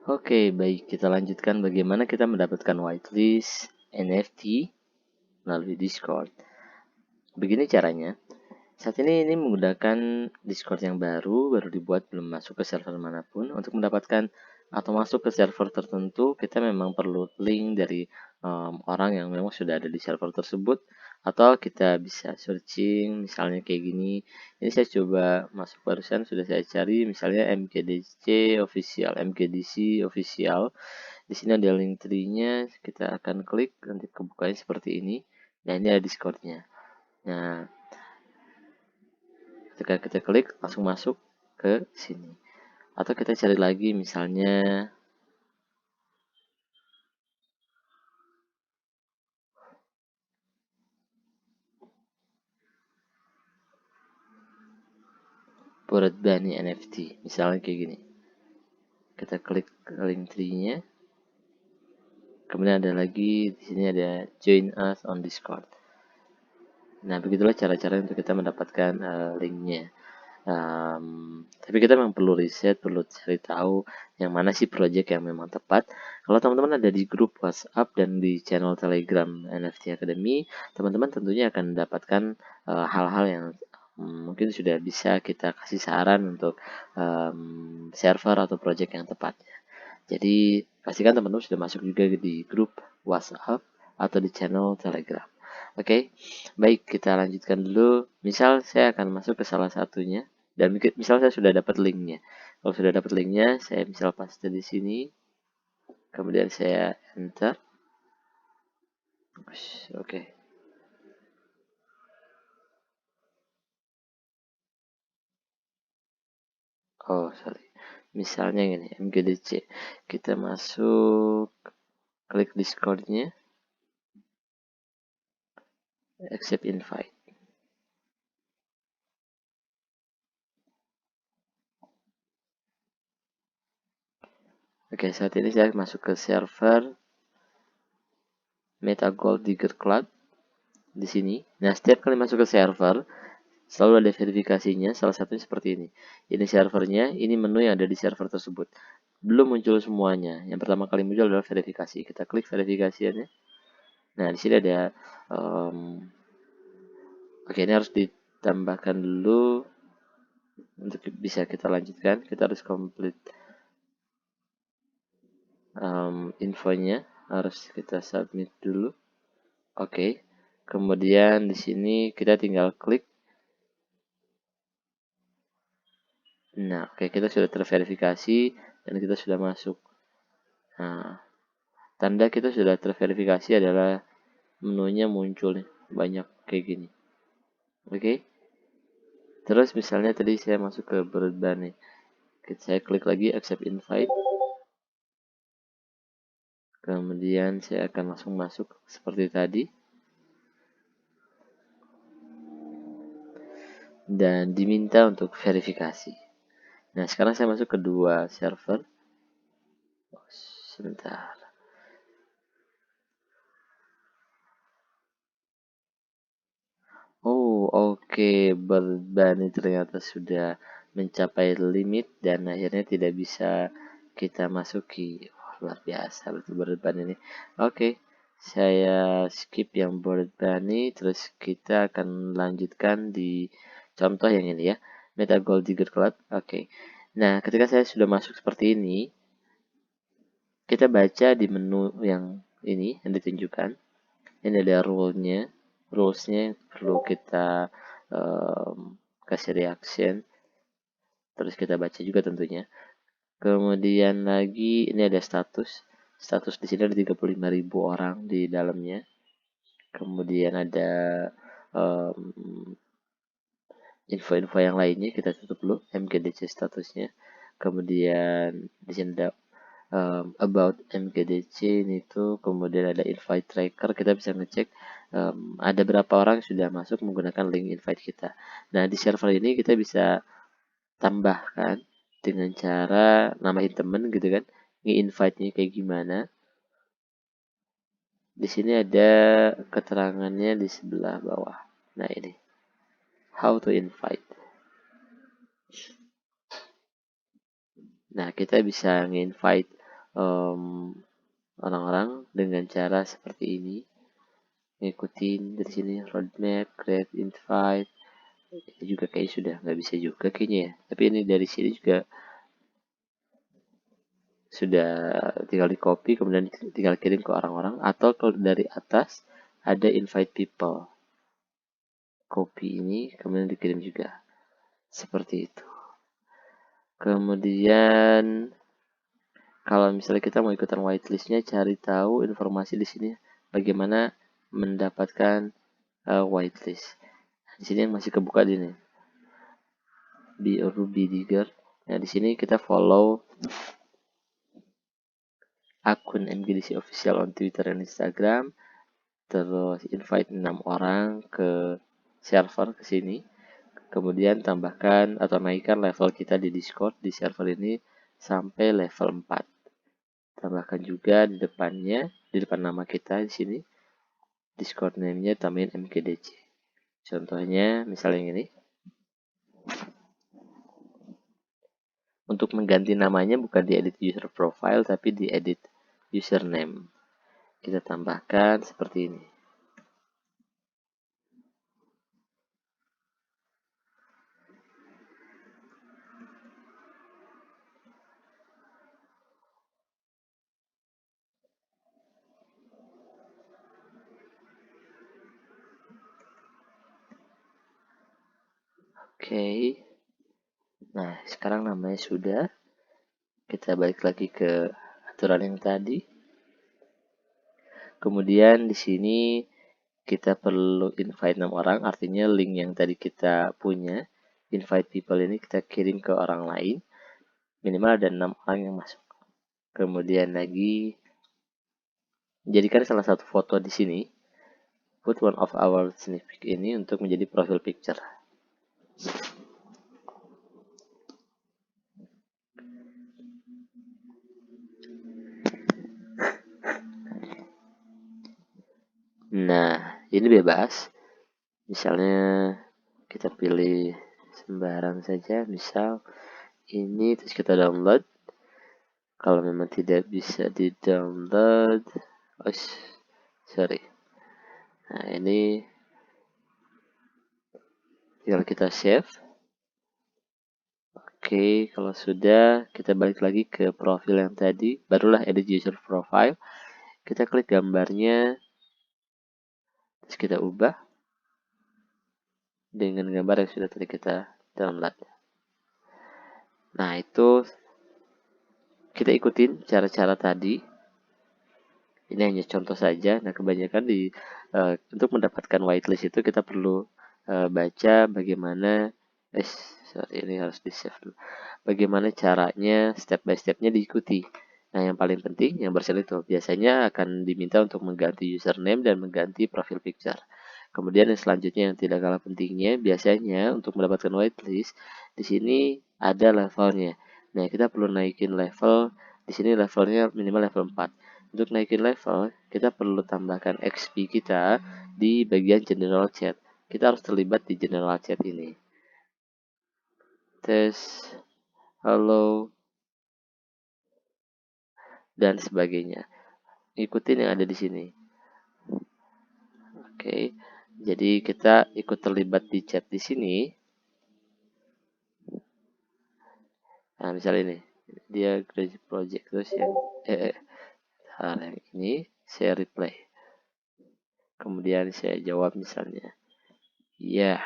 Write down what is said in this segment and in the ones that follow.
Oke, baik, kita lanjutkan bagaimana kita mendapatkan whitelist NFT melalui Discord. Begini caranya. Saat ini menggunakan Discord yang baru dibuat, belum masuk ke server manapun. Untuk mendapatkan atau masuk ke server tertentu, kita memang perlu link dari orang yang memang sudah ada di server tersebut, atau kita bisa searching misalnya kayak gini. Ini saya coba masuk barusan, sudah saya cari misalnya MKDC official, MKDC official. Di sini ada link tree-nya, kita akan klik, nanti kebukanya seperti ini. Nah, ini ada Discord-nya. Nah, ketika kita klik langsung masuk ke sini, atau kita cari lagi misalnya Bored Bunny NFT misalnya kayak gini. Kita klik link tree-nya, kemudian ada lagi di sini ada join us on Discord. Nah, begitulah cara-cara untuk kita mendapatkan linknya. Tapi kita memang perlu riset, perlu cari tahu yang mana sih project yang memang tepat. Kalau teman-teman ada di grup WhatsApp dan di channel Telegram NFT Academy, teman-teman tentunya akan mendapatkan hal-hal yang mungkin sudah bisa kita kasih saran untuk server atau project yang tepat. Jadi pastikan teman-teman sudah masuk juga di grup WhatsApp atau di channel Telegram. Oke, baik, kita lanjutkan dulu. Misal saya akan masuk ke salah satunya, dan misal saya sudah dapat linknya. Kalau sudah dapat linknya, saya misal paste di sini, kemudian saya enter. Oke. Oh, sorry. Misalnya ini MGDC. Kita masuk, klik Discord-nya, accept invite. Oke, saat ini saya masuk ke server Meta Gold Digger Club di sini. Nah, setiap kali masuk ke server, selalu ada verifikasinya, salah satunya seperti ini. Ini servernya, ini menu yang ada di server tersebut. Belum muncul semuanya. Yang pertama kali muncul adalah verifikasi. Kita klik verifikasinya. Nah, di sini ada oke, ini harus ditambahkan dulu untuk bisa kita lanjutkan. Kita harus complete infonya, harus kita submit dulu. Oke. Kemudian di sini kita tinggal klik. Nah, oke, kita sudah terverifikasi dan kita sudah masuk. Nah, tanda kita sudah terverifikasi adalah menunya muncul nih, banyak kayak gini. Oke. Terus misalnya tadi saya masuk ke broadband nih. Saya klik lagi accept invite. Kemudian saya akan langsung masuk seperti tadi. Dan diminta untuk verifikasi. Nah, sekarang saya masuk ke dua server. Sebentar. Oh, oke. Berbani ternyata sudah mencapai limit dan akhirnya tidak bisa kita masuki. Luar biasa betul Bored ini. Oke, saya skip yang Bored Bunny, terus kita akan lanjutkan di contoh yang ini ya, Meta Gold Digger Club. Oke. Nah, ketika saya sudah masuk seperti ini, kita baca di menu yang ini yang ditunjukkan. Ini ada rulesnya perlu kita kasih reaction, terus kita baca juga tentunya. Kemudian lagi ini ada status di sini ada 35.000 orang di dalamnya. Kemudian ada info-info yang lainnya, kita tutup dulu MKDC statusnya. Kemudian di sini ada about MKDC itu, kemudian ada invite tracker, kita bisa ngecek ada berapa orang yang sudah masuk menggunakan link invite kita. Nah, di server ini kita bisa tambahkan dengan cara namain temen gitu kan, nge-invite-nya kayak gimana. Di sini ada keterangannya di sebelah bawah. Nah, ini how to invite. Nah, kita bisa nge-invite orang-orang dengan cara seperti ini. Ngikutin dari sini roadmap, create invite. Ini juga kayak sudah nggak bisa juga kayaknya ya. Tapi ini dari sini juga sudah tinggal di copy kemudian tinggal kirim ke orang-orang, atau kalau dari atas ada invite people, copy ini kemudian dikirim juga seperti itu. Kemudian kalau misalnya kita mau ikutan whitelistnya, cari tahu informasi di sini bagaimana mendapatkan whitelist. Di sini yang masih kebuka di sini di Ruby Digger. Nah di sini kita follow akun MGDC official on Twitter dan Instagram, terus invite 6 orang ke server ke sini, kemudian tambahkan atau naikkan level kita di Discord di server ini sampai level 4. Tambahkan juga di depannya, di depan nama kita di sini Discord name-nya tambahin MGDC. Contohnya misalnya yang ini. Untuk mengganti namanya bukan di edit user profile tapi di edit username. Kita tambahkan seperti ini. Oke. Nah, sekarang namanya sudah. Kita balik lagi ke aturan yang tadi. Kemudian di sini kita perlu invite 6 orang, artinya link yang tadi kita punya, invite people ini kita kirim ke orang lain. Minimal ada 6 orang yang masuk. Kemudian lagi jadikan salah satu foto di sini. Put one of our sneak peek ini untuk menjadi profile picture. Nah, ini bebas. Misalnya kita pilih sembarang saja, misal ini, terus kita download. Kalau memang tidak bisa di download, sorry. Nah, ini tinggal kita save. Oke, kalau sudah, kita balik lagi ke profil yang tadi, barulah edit user profile. Kita klik gambarnya, terus kita ubah dengan gambar yang sudah tadi kita download. Nah, itu kita ikutin cara-cara tadi. Ini hanya contoh saja. Nah, kebanyakan untuk mendapatkan whitelist itu kita perlu baca bagaimana ini harus di save dulu. Bagaimana caranya, step by stepnya diikuti. Nah, yang paling penting yang bersel itu biasanya akan diminta untuk mengganti username dan mengganti profile picture. Kemudian yang selanjutnya yang tidak kalah pentingnya, biasanya untuk mendapatkan whitelist di sini ada levelnya. Nah, kita perlu naikin level. Di sini levelnya minimal level 4. Untuk naikin level, kita perlu tambahkan XP kita di bagian general chat. Kita harus terlibat di general chat ini. Tes, halo, dan sebagainya. Ikutin yang ada di sini. Oke, jadi kita ikut terlibat di chat di sini. Nah, misalnya ini, dia graduate project terus yang hal yang ini saya reply. Kemudian saya jawab misalnya, ya.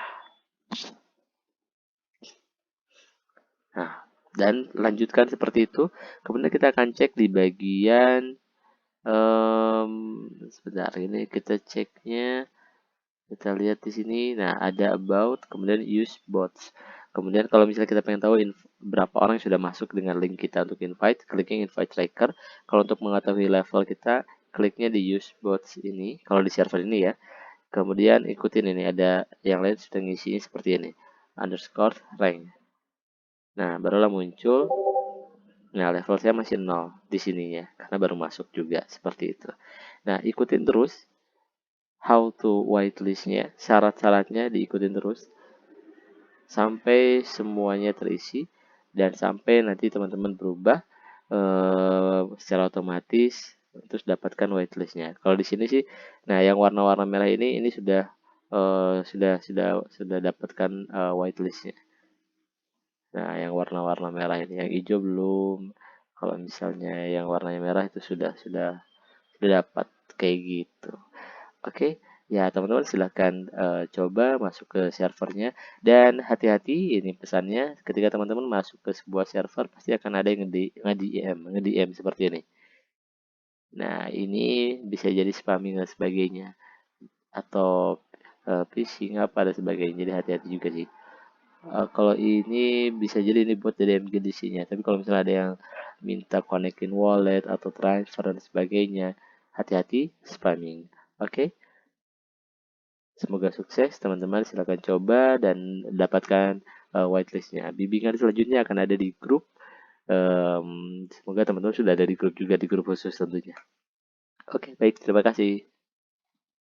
Nah, dan lanjutkan seperti itu. Kemudian kita akan cek di bagian sebentar ini kita ceknya. Kita lihat di sini. Nah, ada about, kemudian use bots. Kemudian kalau misalnya kita pengen tahu berapa orang yang sudah masuk dengan link kita untuk invite, kliknya invite tracker. Kalau untuk mengetahui level kita, kliknya di use bots ini. Kalau di server ini ya. Kemudian ikutin ini, ada yang lain sudah ngisinya seperti ini. Underscore rank. Nah, barulah muncul. Nah, level saya masih 0 di sininya karena baru masuk juga seperti itu. Nah, ikutin terus how to whitelist-nya, syarat-syaratnya diikutin terus sampai semuanya terisi dan sampai nanti teman-teman berubah secara otomatis terus dapatkan whitelistnya. Kalau di sini sih, nah yang warna-warna merah ini sudah dapatkan whitelistnya. Nah yang warna-warna merah ini, yang hijau belum. Kalau misalnya yang warnanya merah itu sudah dapat kayak gitu. Oke, ya teman-teman silahkan coba masuk ke servernya dan hati-hati ini pesannya ketika teman-teman masuk ke sebuah server pasti akan ada yang nge-DM seperti ini. Nah, ini bisa jadi spamming dan sebagainya atau phishing apa dan sebagainya. Jadi hati-hati juga sih. Kalau ini bisa jadi ini buat dari MGDC-nya. Tapi kalau misalnya ada yang minta konekin wallet atau transfer dan sebagainya, hati-hati spamming. Oke? Semoga sukses teman-teman, silahkan coba dan dapatkan whitelistnya. Bimbingan selanjutnya akan ada di grup. Semoga teman-teman sudah ada di grup juga, di grup khusus tentunya. Oke, baik, terima kasih.